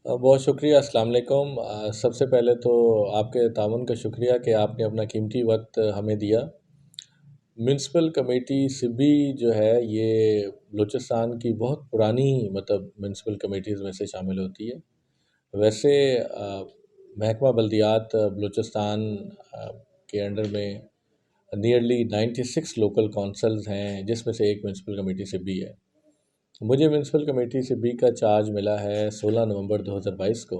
बहुत शुक्रिया, अस्सलाम वालेकुम। सबसे पहले तो आपके ताउन का शुक्रिया कि आपने अपना कीमती वक्त हमें दिया। म्यूनसिपल कमेटी सिबी जो है ये बलूचिस्तान की बहुत पुरानी म्यूनसिपल कमेटीज़ में से शामिल होती है। वैसे महकमा बल्दियात बलूचिस्तान के अंडर में नियरली 96 लोकल कौंसल्स हैं, जिसमें से एक म्यूनसिपल कमेटी सिबी है। मुझे म्यूनसिपल कमेटी सिबी का चार्ज मिला है 16 नवंबर 2022 को।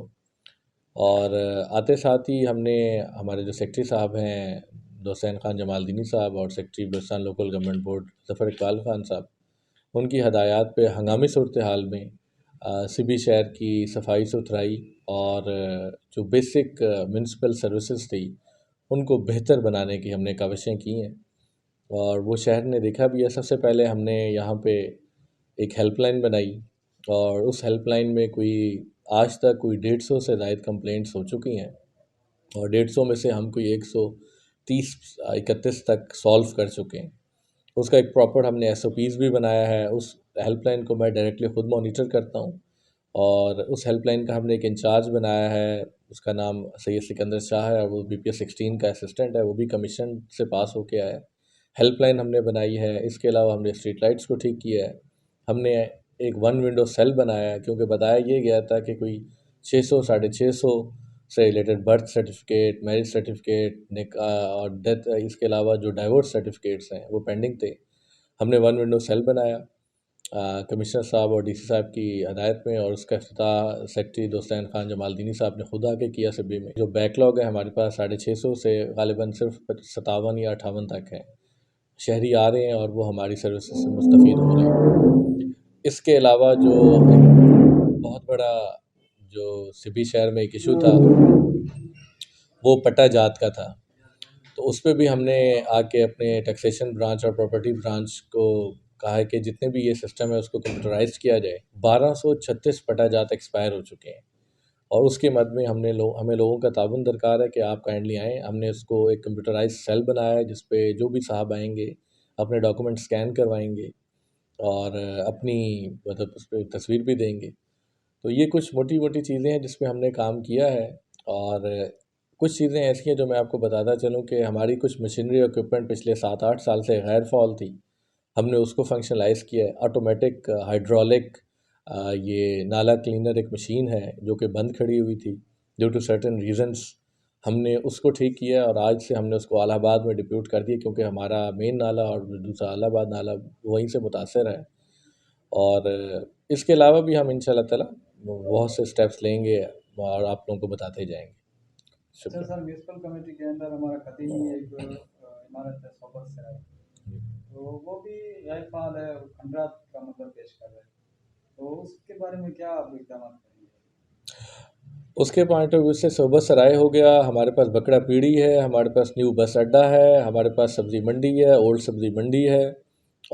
और आते साथ ही हमने हमारे जो सेक्रेटरी साहब हैं हुसैन खान जमालदीनी साहब और secretary Balochistan local government board Zafar Iqbal Khan साहब, उनकी हदायत पे हंगामी सूरत हाल में सिबी शहर की सफाई सुथराई और जो बेसिक म्यूनसिपल सर्विसेज थी उनको बेहतर बनाने की हमने काविशें की हैं और वो शहर ने देखा भी है। सबसे पहले हमने यहाँ पे एक हेल्पलाइन बनाई और उस हेल्पलाइन में कोई आज तक कोई 150 से ज़ायद कंप्लेंट्स हो चुकी हैं और 150 में से हम कोई 130-31 तक सॉल्व कर चुके हैं। उसका एक प्रॉपर हमने एसओपीज़ भी बनाया है। उस हेल्पलाइन को मैं डायरेक्टली ख़ुद मॉनिटर करता हूँ और उस हेल्पलाइन का हमने एक इंचार्ज बनाया है, उसका नाम सैयद सिकंदर शाह है और वो बीपीएस 16 का असिस्टेंट है, वो भी कमीशन से पास होके आया है। हेल्पलाइन हमने बनाई है, इसके अलावा हमने स्ट्रीट लाइट्स को ठीक किया है। हमने एक वन विंडो सेल बनाया है, क्योंकि बताया ये गया था कि कोई 600 साढ़े 600 से related birth certificate, marriage certificate, निकाह और डेथ, इसके अलावा जो डाइवोर्स सर्टिफिकेट्स हैं वो पेंडिंग थे। हमने वन विंडो सेल बनाया कमिश्नर साहब और डीसी साहब की हदायत में, और उसका इफ्तिताह सेक्रेटरी हुसैन खान जमालदीनी साहब ने खुद आके किया सिबी में। जो बैकलॉग है हमारे पास 650 से गालिबन सिर्फ 57 या 58 तक है। शहरी आ रहे हैं और वो हमारी सर्विसेज से मुस्तफ़ीद हो रहे हैं। इसके अलावा जो एक बहुत बड़ा जो सिबी शहर में एक इशू था वो पट्टा जात का था, तो उस पे भी हमने आके अपने टैक्सेशन ब्रांच और प्रॉपर्टी ब्रांच को कहा है कि जितने भी ये सिस्टम है उसको कंप्यूटराइज़ किया जाए। 1236 पट्टा जात एक्सपायर हो चुके हैं और उसके मद में हमें लोगों का ताउन दरकार है कि आप काइंडली आएँ। हमने उसको एक कंप्यूटराइज़ सेल बनाया है, जिस पे जो भी साहब आएँगे अपने डॉक्यूमेंट स्कैन करवाएँगे और अपनी उस पे तस्वीर भी देंगे। तो ये कुछ मोटी-मोटी चीज़ें हैं जिस पे हमने काम किया है। और कुछ चीज़ें ऐसी हैं जो मैं आपको बताता चलूँ कि हमारी कुछ मशीनरी और इक्विपमेंट पिछले 7-8 साल से गैर फ़ाल थी। हमने उसको फंक्शनलाइज़ किया है। ऑटोमेटिक हाइड्रोलिक ये नाला क्लीनर एक मशीन है जो कि बंद खड़ी हुई थी ड्यू टू सर्टेन रीज़न्स। हमने उसको ठीक किया और आज से हमने उसको इलाहाबाद में डिप्यूट कर दिया, क्योंकि हमारा मेन नाला और दूसरा इलाहाबाद नाला वहीं से मुतासिर है। और इसके अलावा भी हम इंशाल्लाह ताला बहुत से स्टेप्स लेंगे और आप लोगों को बताते जाएँगे। अच्छा शुक्रिया। सर, म्यूनसिपल कमेटी के अंदर हमारा खतीनी एक इमारत है सोबत सराय, तो वो भी गैर फाल है और खंडरात का मतलब पेश कर रहा है, तो उसके बारे में क्या आप इकदाम करेंगे? उसके पॉइंट ऑफ व्यू से सोबत सराय हो गया, हमारे पास बकरा पीढ़ी है, हमारे पास न्यू बस अड्डा है, हमारे पास सब्ज़ी मंडी है, ओल्ड सब्ज़ी मंडी है।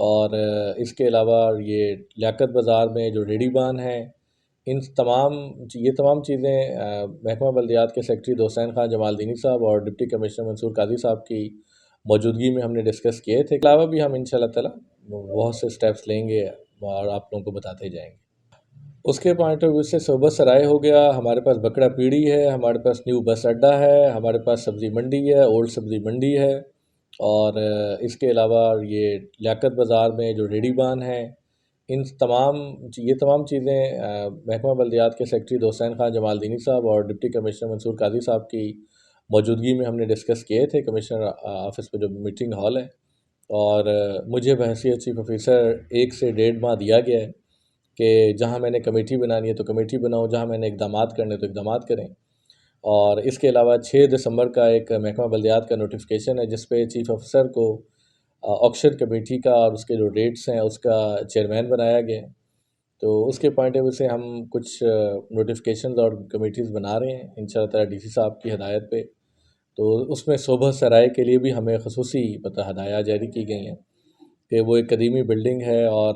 और इसके अलावा ये लियाकत बाज़ार में जो रेडी बान है, इन तमाम ये तमाम चीज़ें महकमा बल्दियात के सेक्रेटरी हुसैन खान जमालदीनी साहब और डिप्टी कमिश्नर मंसूर काजी साहब की मौजूदगी में हमने डिस्कस किए थे। इसके अलावा भी हम इंशाल्लाह ताला बहुत से स्टेप्स लेंगे और आप लोगों को बताते जाएँगे। उसके पॉइंट ऑफ व्यू से सोबत सराय हो गया, हमारे पास बकरा पीढ़ी है, हमारे पास न्यू बस अड्डा है, हमारे पास सब्ज़ी मंडी है, ओल्ड सब्ज़ी मंडी है। और इसके अलावा ये लियाकत बाज़ार में जो रेडी बान है, इन तमाम ये तमाम चीज़ें महकमा बल्दियात के सेक्रेटरी हुसैन खान जमालदीनी साहब और डिप्टी कमिश्नर मंसूर काजी साहब की मौजूदगी में हमने डिस्कस किए थे कमिश्नर ऑफिस में जो मीटिंग हॉल है। और मुझे बहैसियत चीफ ऑफिसर 1 से 1.5 माह दिया गया है कि जहाँ मैंने कमेटी बनानी है तो कमेटी बनाओ, जहाँ मैंने इक़दामात करने तो इक़दामात करें। और इसके अलावा 6 दिसंबर का एक महकमा बल्दियात का नोटिफ़िकेशन है, जिस पे चीफ़ ऑफ़िसर को ऑक्शन कमेटी का और उसके जो डेट्स हैं उसका चेयरमैन बनाया गया है। तो उसके पॉइंट ऑफ व्यू से हम कुछ नोटिफ़िकेशंस और कमिटीज़ बना रहे हैं इंशाअल्लाह ताला डीसी साहब की हिदायत पे। तो उसमें सोबत सराय के लिए भी हमें ख़ुसूसी हदायत जारी की गई हैं कि वो एक कदीमी बिल्डिंग है और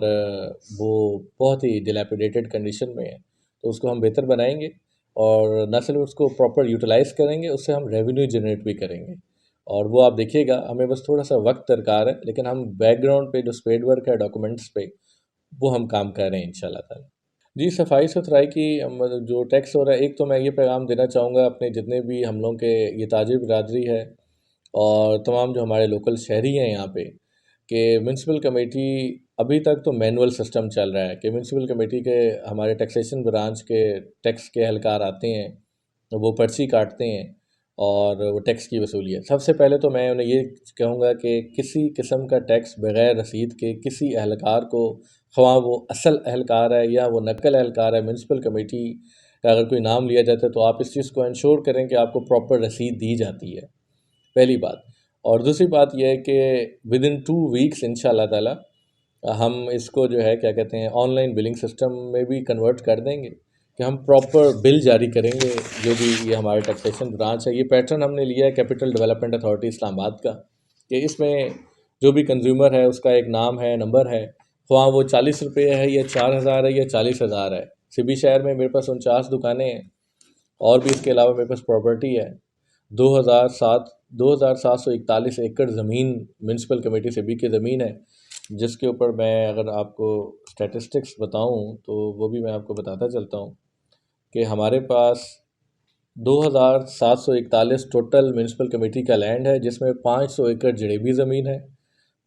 वो बहुत ही डिलैपिडेटेड कंडीशन में है, तो उसको हम बेहतर बनाएँगे और न सिर्फ उसको प्रॉपर यूटिलाइज़ करेंगे, उससे हम रेवेन्यू जनरेट भी करेंगे। और वो आप देखिएगा, हमें बस थोड़ा-सा वक़्त दरकार है, लेकिन हम बैकग्राउंड पे जो स्पेड वर्क है डॉक्यूमेंट्स पे, वो हम काम कर रहे हैं इंशाअल्लाह ताला। जी, सफाई सुथराई की मतलब जो टैक्स हो रहा है, एक तो मैं ये पैगाम देना चाहूँगा अपने जितने भी हम लोग के ये ताजिर बिरादरी है और तमाम जो हमारे लोकल शहरी हैं यहाँ पे, कि म्यूनसिपल कमेटी अभी तक तो मैनुअल सिस्टम चल रहा है कि म्यूनसिपल कमेटी के हमारे टैक्सेशन ब्रांच के टैक्स के एहलकार आते हैं, तो वो पर्ची काटते हैं और वो टैक्स की वसूली है। सबसे पहले तो मैं उन्हें ये कहूँगा कि किसी किस्म का टैक्स बग़ैर रसीद के किसी एहलकार को, ख़वाह वो असल एहलकार है या वो नकल एहलकार है, म्यूनसिपल कमेटी का अगर कोई नाम लिया जाता है तो आप इस चीज़ को इंश्योर करें कि आपको प्रॉपर रसीद दी जाती है, पहली बात। और दूसरी बात यह है कि विदिन 2 वीक्स इंशाल्लाह ताला हम इसको जो है क्या कहते हैं ऑनलाइन बिलिंग सिस्टम में भी कन्वर्ट कर देंगे कि हम प्रॉपर बिल जारी करेंगे। जो भी ये हमारे टैक्सेशन ब्रांच है, ये पैटर्न हमने लिया है कैपिटल डेवलपमेंट अथॉरिटी इस्लामाबाद का, कि इसमें जो भी कंज्यूमर है उसका एक नाम है, नंबर है, ख्वाह वो 40 रुपये है या 4,000 है या 40,000 है। सिबी शहर में मेरे पास 49 दुकानें हैं और भी इसके अलावा मेरे पास प्रॉपर्टी है। 2,741 एकड़ ज़मीन म्यूनसिपल कमेटी सिबी की ज़मीन है, जिसके ऊपर मैं अगर आपको स्टैटिस्टिक्स बताऊं तो वो भी मैं आपको बताता चलता हूं कि हमारे पास 2,741 टोटल म्यूनसिपल कमेटी का लैंड है, जिसमें 500 एकड़ जड़ेबी ज़मीन है,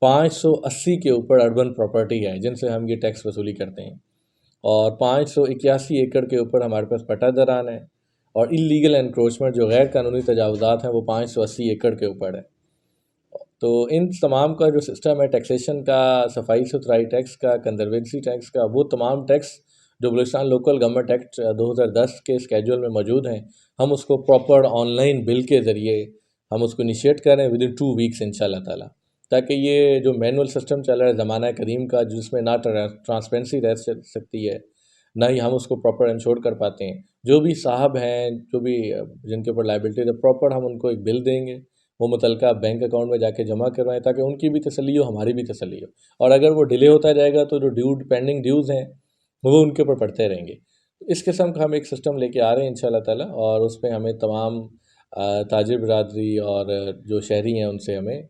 580 के ऊपर अर्बन प्रॉपर्टी है जिनसे हम ये टैक्स वसूली करते हैं, और 581 एकड़ के ऊपर हमारे पास पट्टा दरान है, और इलीगल एनक्रोचमेंट जो गैर कानूनी तजावुज़ात हैं वो 580 एकड़ के ऊपर है। तो इन तमाम का जो सिस्टम है टैक्सेशन का, सफाई सुथराई टैक्स का, कंजर्वेंसी टैक्स का, वो तमाम टैक्स जो बलूचिस्तान लोकल गवर्नमेंट एक्ट 2010 के स्केड्यूल में मौजूद हैं, हम उसको प्रॉपर ऑनलाइन बिल के ज़रिए हम उसको इनिशिएट करें विदिन 2 वीक्स इंशाल्लाह ताला, ताकि ये जो मैनुअल सिस्टम चल रहा है ज़माना कदीम का, जिसमें ना ट्रांसपेरेंसी रह सकती है, ना ही हम उसको प्रॉपर इंश्योर कर पाते हैं। जो भी साहब हैं, जो भी जिनके ऊपर लाइबिलिटी है, प्रॉपर हम उनको एक बिल देंगे, वो मुतलका बैंक अकाउंट में जाके जमा करवाएं, ताकि उनकी भी तसल्ली हो, हमारी भी तसल्ली हो। और अगर वो डिले होता जाएगा तो जो पेंडिंग ड्यूज़ हैं वो उनके ऊपर पड़ते रहेंगे। इस किस्म का हम एक सिस्टम लेके आ रहे हैं इंशाल्लाह ताला, और उसमें हमें तमाम ताजिर बिरादरी और जो शहरी हैं उनसे हमें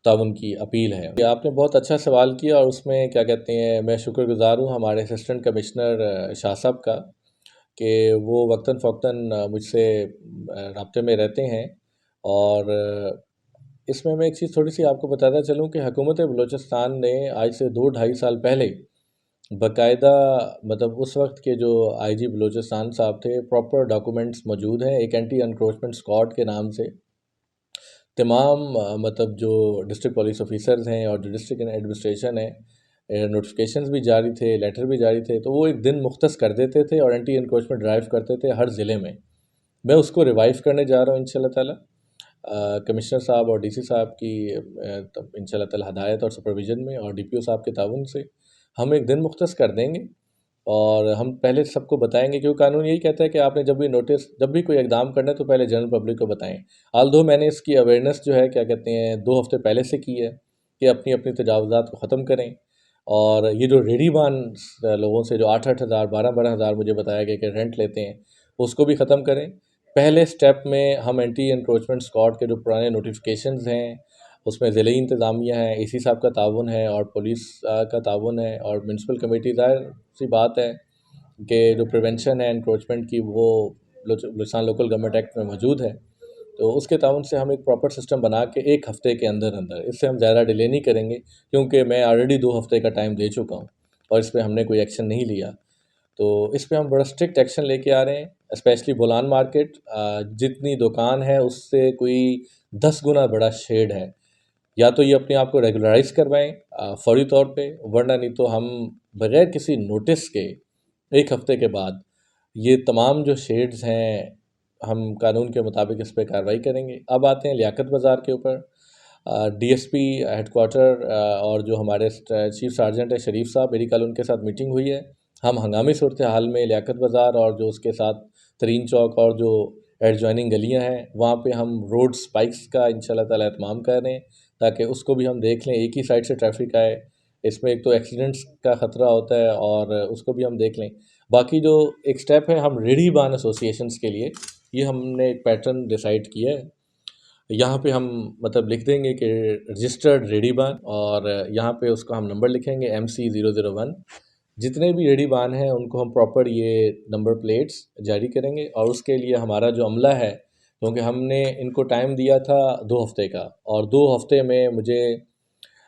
ताउन की अपील है। ये आपने बहुत अच्छा सवाल किया, और उसमें क्या कहते हैं मैं शुक्रगुज़ार हूँ हमारे असिस्टेंट कमिश्नर शाह साहब का, कि वो वक्तन फ़ौक्तन मुझसे राब्ते में रहते हैं। और इसमें मैं एक चीज़ थोड़ी-सी आपको बताता चलूँ कि हुकूमत बलूचिस्तान ने आज से 2 ढाई साल पहले बाकायदा, मतलब उस वक्त के जो आईजी बलूचिस्तान साहब थे, प्रॉपर डॉक्यूमेंट्स मौजूद हैं एक एंटी एनक्रोचमेंट स्क्वाड के नाम से। तमाम मतलब जो डिस्ट्रिक्ट पुलिस ऑफिसर्स हैं और जो डिस्ट्रिक्ट एडमिनिस्ट्रेशन है, नोटिफिकेशंस भी जारी थे, लेटर भी जारी थे, तो वो एक दिन मुख्तस कर देते थे और एंटी एनक्रोचमेंट ड्राइव करते थे हर ज़िले में। मैं उसको रिवाइव करने जा रहा हूँ इंशाल्लाह ताला। कमिश्नर साहब और डीसी साहब की इंशाल्लाह ताला हदायत और सुपरविज़न में, और डीपीओ साहब के ताउन से हम एक दिन मुख्तस कर देंगे। और हम पहले सबको बताएंगे, क्योंकि कानून यही कहता है कि आपने जब भी कोई इक़दाम करना है तो पहले जनरल पब्लिक को बताएं। आल्दो मैंने इसकी अवेयरनेस जो है क्या कहते हैं 2 हफ़्ते पहले से की है कि अपनी अपनी तजावुज़ात को ख़त्म करें। और ये जो रेडीबान लोगों से जो 8-8 हज़ार 12-12 हज़ार मुझे बताया गया कि रेंट लेते हैं, उसको भी ख़त्म करें। पहले स्टेप में हम एंटी एनक्रोचमेंट स्क्वाड के जो पुराने नोटिफिकेशंस हैं, उसमें ज़िले इंतज़ामिया है, एसी साहब का ताउन है और पुलिस का ताउन है, और म्यूनसिपल कमेटी, ज़ाहिर सी बात है कि जो प्रिवेंशन है एनक्रोचमेंट की वो बलूचिस्तान लोकल गवर्नमेंट एक्ट में मौजूद है। तो उसके ताउन से हम एक प्रॉपर सिस्टम बना के 1 हफ़्ते के अंदर अंदर, इससे हम ज़्यादा डिले नहीं करेंगे, क्योंकि मैं ऑलरेडी 2 हफ़्ते का टाइम दे चुका हूँ और इस पे हमने कोई एक्शन नहीं लिया। तो इस पे हम बड़ा स्ट्रिक्ट एक्शन लेके आ रहे हैं। स्पेशली बोलान मार्केट, जितनी दुकान है उससे कोई 10 गुना बड़ा शेड है। या तो ये अपने आप को रेगुलराइज़ करवाएं फ़ौरी तौर पे, वरना नहीं तो हम बग़ैर किसी नोटिस के 1 हफ़्ते के बाद ये तमाम जो शेड्स हैं, हम कानून के मुताबिक इस पे कार्रवाई करेंगे। अब आते हैं लियाकत बाज़ार के ऊपर। डीएसपी हेडक्वार्टर और जो हमारे चीफ सार्जेंट है शरीफ साहब, मेरी कल उनके साथ मीटिंग हुई है। हम हंगामी सूरत हाल में लियाकत बाज़ार और जो उसके साथ तरीन चौक और जो एडजॉइनिंग गलियां हैं, वहाँ पे हम रोड स्पाइक्स का इंशाल्लाह ताला एहतमाम कर रहे हैं, ताकि उसको भी हम देख लें, एक ही साइड से ट्रैफिक आए। इसमें एक तो एक्सीडेंट्स का ख़तरा होता है, और उसको भी हम देख लें। बाकी जो एक स्टेप है, हम रेडी बान एसोसिएशंस के लिए ये हमने एक पैटर्न डिसाइड किया है। यहाँ पे हम मतलब लिख देंगे कि रजिस्टर्ड रेडी बान, और यहाँ पे उसका हम नंबर लिखेंगे MC001, जितने भी रेडी बान हैं उनको हम प्रॉपर ये नंबर प्लेट्स जारी करेंगे, और उसके लिए हमारा जो अमला है, क्योंकि हमने इनको टाइम दिया था 2 हफ्ते का, और 2 हफ्ते में मुझे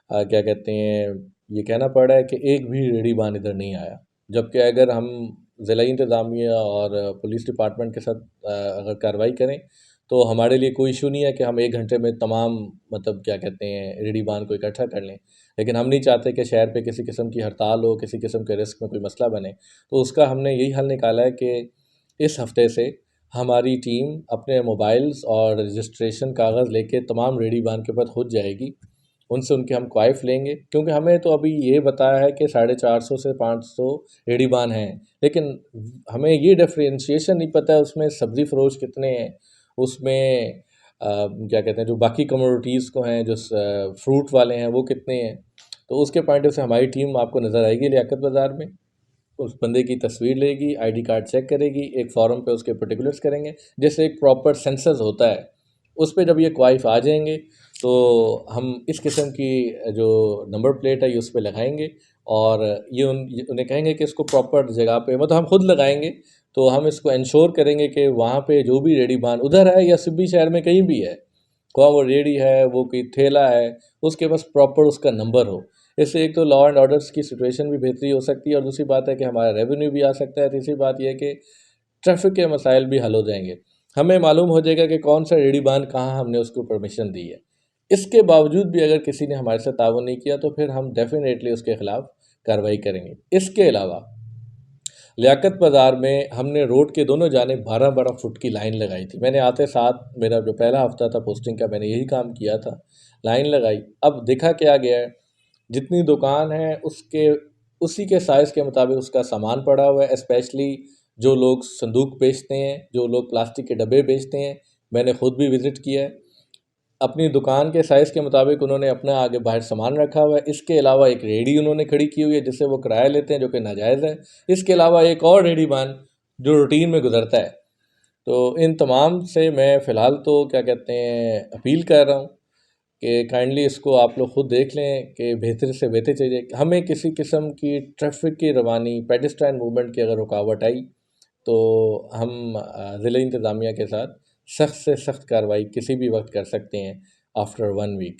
क्या कहते हैं, ये कहना पड़ रहा है कि एक भी रेडी बान इधर नहीं आया। जबकि अगर हम ज़िला इंतज़ामिया और पुलिस डिपार्टमेंट के साथ अगर कार्रवाई करें तो हमारे लिए कोई इशू नहीं है कि हम 1 घंटे में तमाम, मतलब क्या कहते हैं, रेडी बान को इकट्ठा कर लें। लेकिन हम नहीं चाहते कि शहर पे किसी किस्म की हड़ताल हो, किसी किस्म के रिस्क में कोई मसला बने। तो उसका हमने यही हल निकाला है कि इस हफ़्ते से हमारी टीम अपने मोबाइल्स और रजिस्ट्रेशन कागज़ लेके तमाम रेडी बान के पास खुद जाएगी, उनसे उनके हम क्वाइफ लेंगे, क्योंकि हमें तो अभी ये बताया है कि 450 से 500 रेडी बान हैं, लेकिन हमें ये डिफरेंशिएशन नहीं पता है उसमें सब्ज़ी फ़रोश कितने हैं, उसमें क्या कहते हैं, जो बाकी कमोडिटीज़ को हैं, जो फ्रूट वाले हैं, वो कितने हैं। तो उसके पॉइंट ऑफ से हमारी टीम आपको नज़र आएगी लियाकत बाज़ार में, उस बंदे की तस्वीर लेगी, आईडी कार्ड चेक करेगी, एक फॉर्म पे उसके पर्टिकुलर्स करेंगे, जैसे एक प्रॉपर सेंसस होता है। उस पे जब ये क्वाइफ आ जाएंगे तो हम इस किस्म की जो नंबर प्लेट है ये उस पे लगाएंगे, और ये उन्हें कहेंगे कि इसको प्रॉपर जगह पे, मतलब हम खुद लगाएंगे। तो हम इसको इंश्योर करेंगे कि वहाँ पे जो भी रेडी बान उधर है या सिब्बी शहर में कहीं भी है, वहाँ वो रेडी है, वो कोई ठेला है, उसके पास प्रॉपर उसका नंबर हो। इससे एक तो लॉ एंड ऑर्डर्स की सिचुएशन भी बेहतरी हो सकती है, और दूसरी बात है कि हमारा रेवेन्यू भी आ सकता है। तीसरी बात यह है कि ट्रैफिक के मसाइल भी हल हो जाएंगे। हमें मालूम हो जाएगा कि कौन सा रेडी बांध कहाँ हमने उसको परमिशन दी है। इसके बावजूद भी अगर किसी ने हमारे साथ ताउन नहीं किया तो फिर हम डेफिनेटली उसके ख़िलाफ़ कार्रवाई करेंगे। इसके अलावा लियाकत बाज़ार में हमने रोड के दोनों जानिब 12-12 फुट की लाइन लगाई थी। मैंने आते साथ, मेरा जो पहला हफ्ता था पोस्टिंग का, मैंने यही काम किया था, लाइन लगाई। अब देखा क्या गया है, जितनी दुकान है उसके उसी के साइज़ के मुताबिक उसका सामान पड़ा हुआ है। स्पेशली जो लोग संदूक बेचते हैं, जो लोग प्लास्टिक के डब्बे बेचते हैं, मैंने खुद भी विज़िट किया है। अपनी दुकान के साइज़ के मुताबिक उन्होंने अपना आगे बाहर सामान रखा हुआ है। इसके अलावा एक रेहड़ी उन्होंने खड़ी की हुई है जिससे वो किराया लेते हैं, जो कि नाजायज़ है। इसके अलावा एक और रेहड़ी बान जो रूटीन में गुजरता है। तो इन तमाम से मैं फ़िलहाल तो क्या कहते हैं, अपील कर रहा हूँ कि काइंडली इसको आप लोग खुद देख लें कि बेहतर से बेहतर चीज़ें, हमें किसी किस्म की ट्रैफिक की रवानी, पेडेस्ट्रियन मूवमेंट की अगर रुकावट आई तो हम ज़िला इंतज़ामिया के साथ सख्त से सख्त कार्रवाई किसी भी वक्त कर सकते हैं आफ्टर 1 वीक।